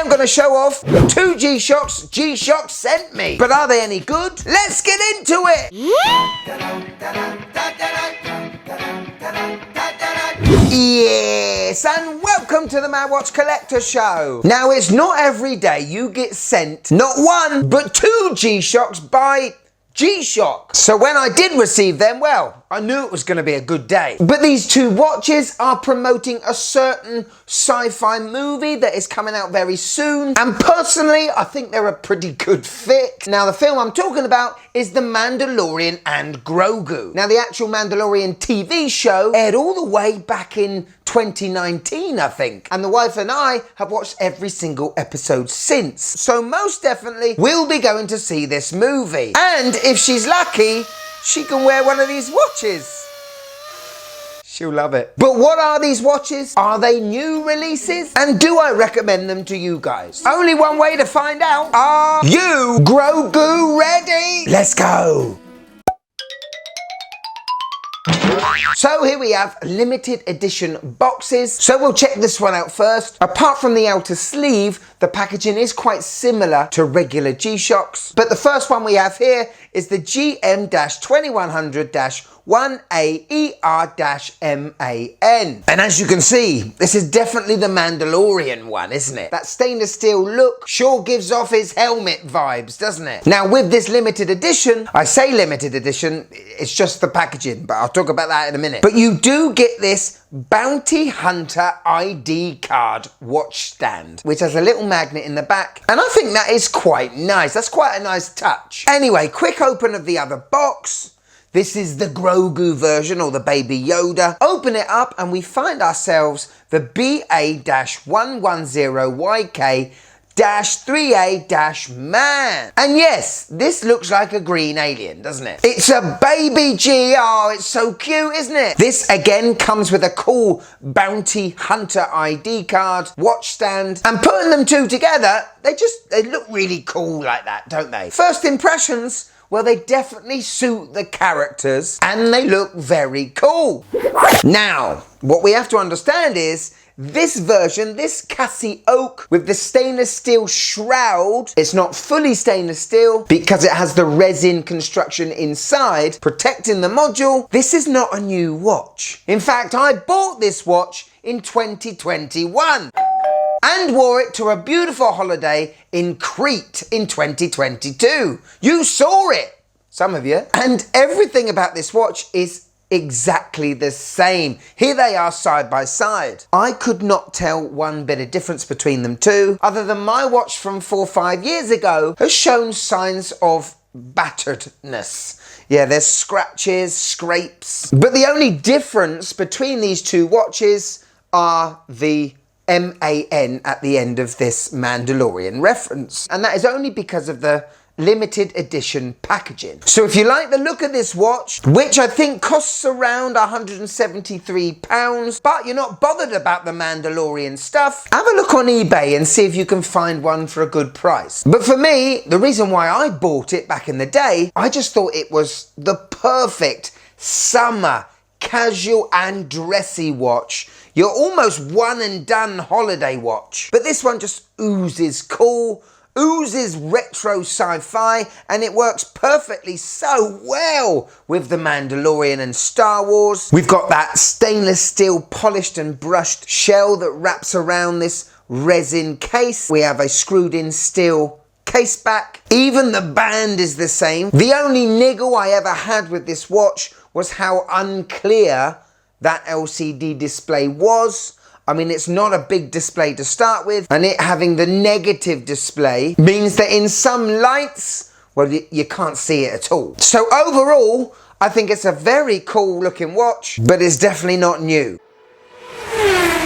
I'm going to show off 2 G-Shocks G-Shock sent me. But are they any good? Let's get into it! Yes, and welcome to the Mad Watch Collector Show. Now, it's not every day you get sent not 1, but 2 G-Shocks by G-Shock. So when I did receive them, well, I knew it was going to be a good day. But these 2 watches are promoting a certain sci-fi movie that is coming out very soon. And personally, I think they're a pretty good fit. Now, the film I'm talking about is The Mandalorian and Grogu. Now, the actual Mandalorian TV show aired all the way back in 2019, I think. And the wife and I have watched every single episode since. So most definitely, we'll be going to see this movie. And if she's lucky, she can wear one of these watches. She'll love it. But what are these watches? Are they new releases? And do I recommend them to you guys? Only one way to find out. Are you, Grogu, ready? Let's go. So here we have limited edition boxes. So we'll check this one out first. Apart from the outer sleeve, the packaging is quite similar to regular G-Shocks. But the first one we have here is the GM-2100-1AER-MAN. And as you can see, this is definitely the Mandalorian one, isn't it? That stainless steel look sure gives off his helmet vibes, doesn't it? Now with this limited edition, I say limited edition, it's just the packaging, but I'll talk about that in a minute. But you do get this Bounty Hunter ID card watch stand, which has a little magnet in the back. And I think that is quite nice. That's quite a nice touch. Anyway, quick open of the other box. This is the Grogu version, or the Baby Yoda. Open it up and we find ourselves the BA-110YK-3A-Man. And yes, this looks like a green alien, doesn't it? It's a baby G. Oh, it's so cute, isn't it? This again comes with a cool Bounty Hunter ID card, watch stand, and putting them 2 together, they look really cool like that, don't they? First impressions, well, they definitely suit the characters and they look very cool. Now, what we have to understand is this version, this Cassie Oak with the stainless steel shroud, it's not fully stainless steel because it has the resin construction inside protecting the module. This is not a new watch. In fact, I bought this watch in 2021. And wore it to a beautiful holiday in Crete in 2022. You saw it, some of you. And everything about this watch is exactly the same. Here they are side by side. I could not tell one bit of difference between them 2, other than my watch from 4 or 5 years ago has shown signs of batteredness. Yeah, there's scratches, scrapes. But the only difference between these 2 watches are the MAN at the end of this Mandalorian reference. And that is only because of the limited edition packaging. So if you like the look of this watch, which I think costs around £173, but you're not bothered about the Mandalorian stuff, have a look on eBay and see if you can find one for a good price. But for me, the reason why I bought it back in the day, I just thought it was the perfect summer casual and dressy watch. You're almost one and done holiday watch. But this one just oozes cool, oozes retro sci-fi, and it works perfectly so well with The Mandalorian and Star Wars. We've got that stainless steel polished and brushed shell that wraps around this resin case. We have a screwed in steel case back. Even the band is the same. The only niggle I ever had with this watch was how unclear that LCD display was. I mean, it's not a big display to start with, and it having the negative display means that in some lights, well, you can't see it at all. So overall, I think it's a very cool looking watch, but it's definitely not new.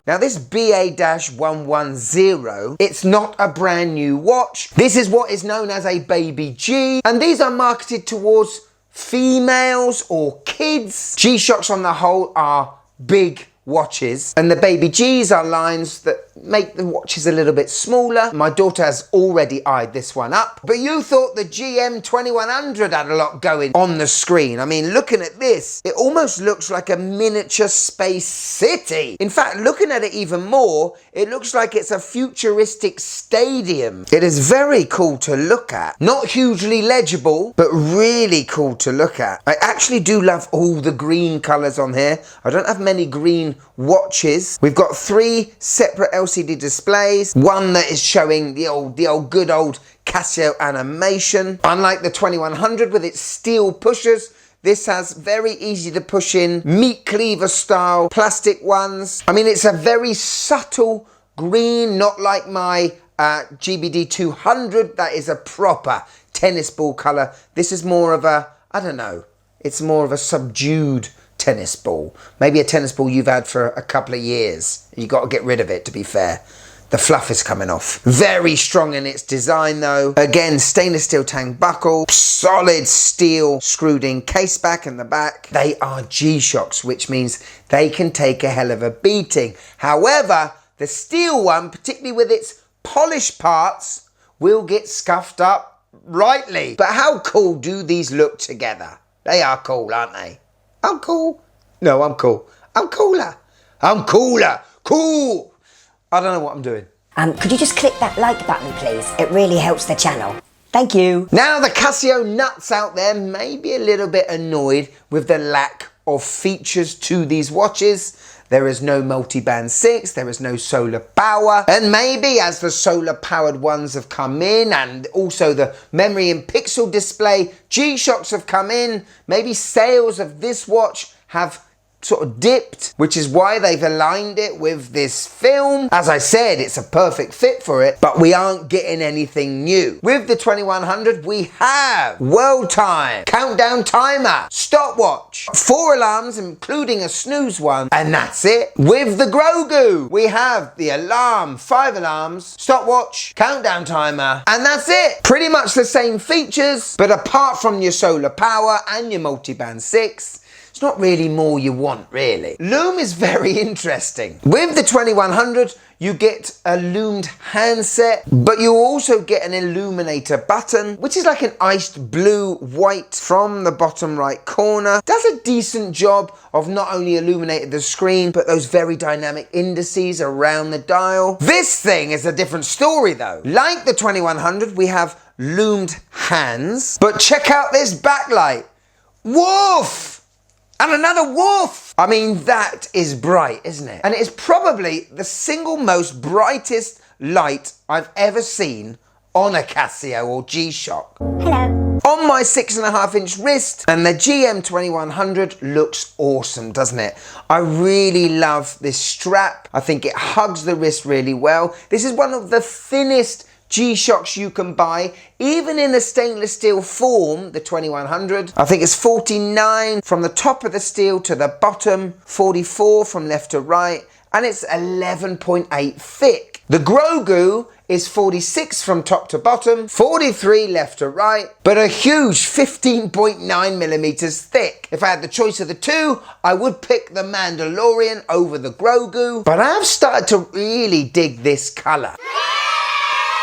Now this BA-110, it's not a brand new watch. This is what is known as a Baby G, and these are marketed towards females or kids. G-Shocks on the whole are big watches, and the Baby Gs are lines that make the watches a little bit smaller. My daughter has already eyed this one up. But you thought the GM2100 had a lot going on the screen. I mean, looking at this, it almost looks like a miniature space city. In fact, looking at it even more, it looks like it's a futuristic stadium. It is very cool to look at. Not hugely legible, but really cool to look at. I actually do love all the green colours on here. I don't have many green watches. We've got 3 separate LCD displays. One that is showing the good old Casio animation. Unlike the 2100 with its steel pushers, this has very easy to push in meat cleaver style plastic ones. I mean, it's a very subtle green, not like my GBD 200. That is a proper tennis ball colour. This is more of a, I don't know, it's more of a subdued tennis ball. Maybe a tennis ball you've had for a couple of years. You got to get rid of it, to be fair. The fluff is coming off. Very strong in its design though. Again, stainless steel tang buckle, solid steel screwed in case back and the back. They are G-Shocks, which means they can take a hell of a beating. However, the steel one, particularly with its polished parts, will get scuffed up rightly. But how cool do these look together? They are cool, aren't they? I'm cool. No, I'm cool. I'm cooler. I'm cooler. Cool. I don't know what I'm doing. Could you just click that like button, please? It really helps the channel. Thank you. Now, the Casio nuts out there may be a little bit annoyed with the lack of features to these watches. There is no multi-band 6, there is no solar power, and maybe as the solar powered ones have come in and also the memory and pixel display G-Shocks have come in, maybe sales of this watch have sort of dipped, which is why they've aligned it with this film. As I said, it's a perfect fit for it, but we aren't getting anything new. With the 2100, we have world time, countdown timer, stopwatch, 4 alarms, including a snooze one, and that's it. With the Grogu, we have the alarm, 5 alarms, stopwatch, countdown timer, and that's it. Pretty much the same features, but apart from your solar power and your multi-band 6, it's not really more you want, really. Lume is very interesting. With the 2100, you get a loomed handset, but you also get an illuminator button, which is like an iced blue white from the bottom right corner. Does a decent job of not only illuminating the screen, but those very dynamic indices around the dial. This thing is a different story though. Like the 2100, we have loomed hands, but check out this backlight. Woof! And another woof! I mean, that is bright, isn't it? And it is probably the single most brightest light I've ever seen on a Casio or G-Shock. Hello. On my 6.5-inch wrist, and the GM2100 looks awesome, doesn't it? I really love this strap. I think it hugs the wrist really well. This is one of the thinnest G-Shocks you can buy, even in a stainless steel form, the 2100. I think it's 49 from the top of the steel to the bottom, 44 from left to right, and it's 11.8 thick. The Grogu is 46 from top to bottom, 43 left to right, but a huge 15.9 millimeters thick. If I had the choice of the two, I would pick the Mandalorian over the Grogu, but I've started to really dig this color.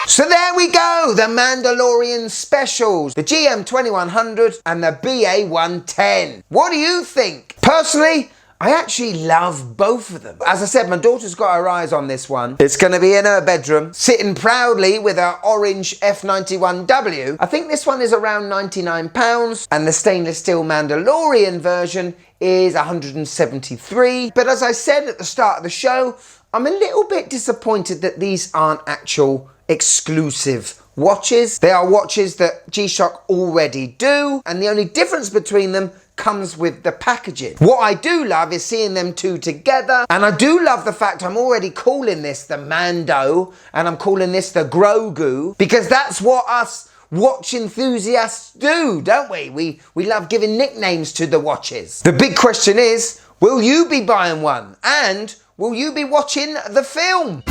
So there we go, the Mandalorian specials, the GM2100 and the BA110. What do you think? Personally, I actually love both of them. As I said, my daughter's got her eyes on this one. It's going to be in her bedroom, sitting proudly with her orange F91W. I think this one is around £99, and the stainless steel Mandalorian version is 173. But as I said at the start of the show, I'm a little bit disappointed that these aren't actual exclusive watches. They are watches that G-Shock already do, and the only difference between them comes with the packaging. What I do love is seeing them two together, and I do love the fact I'm already calling this the Mando, and I'm calling this the Grogu, because that's what us watch enthusiasts do, don't we? We love giving nicknames to the watches. The big question is, will you be buying one? And will you be watching the film?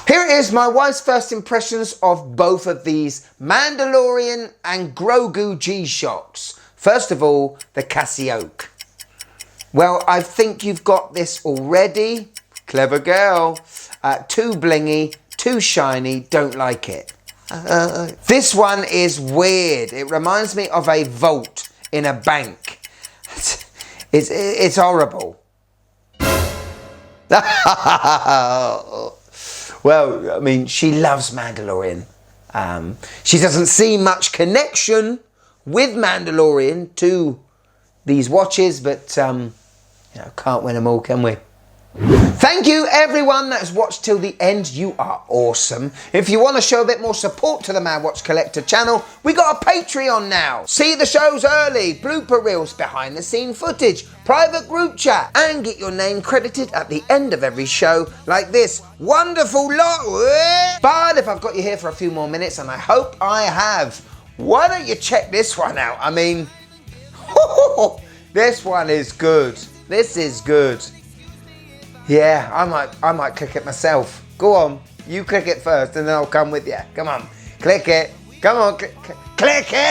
Here it is, my wife's first impressions of both of these Mandalorian and Grogu G-Shocks. First of all, the Casio. Well, I think you've got this already. Clever girl. too blingy, too shiny, don't like it. This one is weird. It reminds me of a vault in a bank. It's horrible. Well, I mean, she loves Mandalorian. She doesn't see much connection with Mandalorian to these watches, but can't win them all, can we? Thank you everyone that has watched till the end. You are awesome. If you want to show a bit more support to the Mad Watch Collector channel, we got a Patreon now. See the shows early, blooper reels, behind the scene footage, private group chat, and get your name credited at the end of every show like this wonderful lot. But if I've got you here for a few more minutes, and I hope I have, why don't you check this one out? I mean, this one is good. This is good. Yeah, I might click it myself. Go on, you click it first and then I'll come with you. Come on, click it. Come on, click it.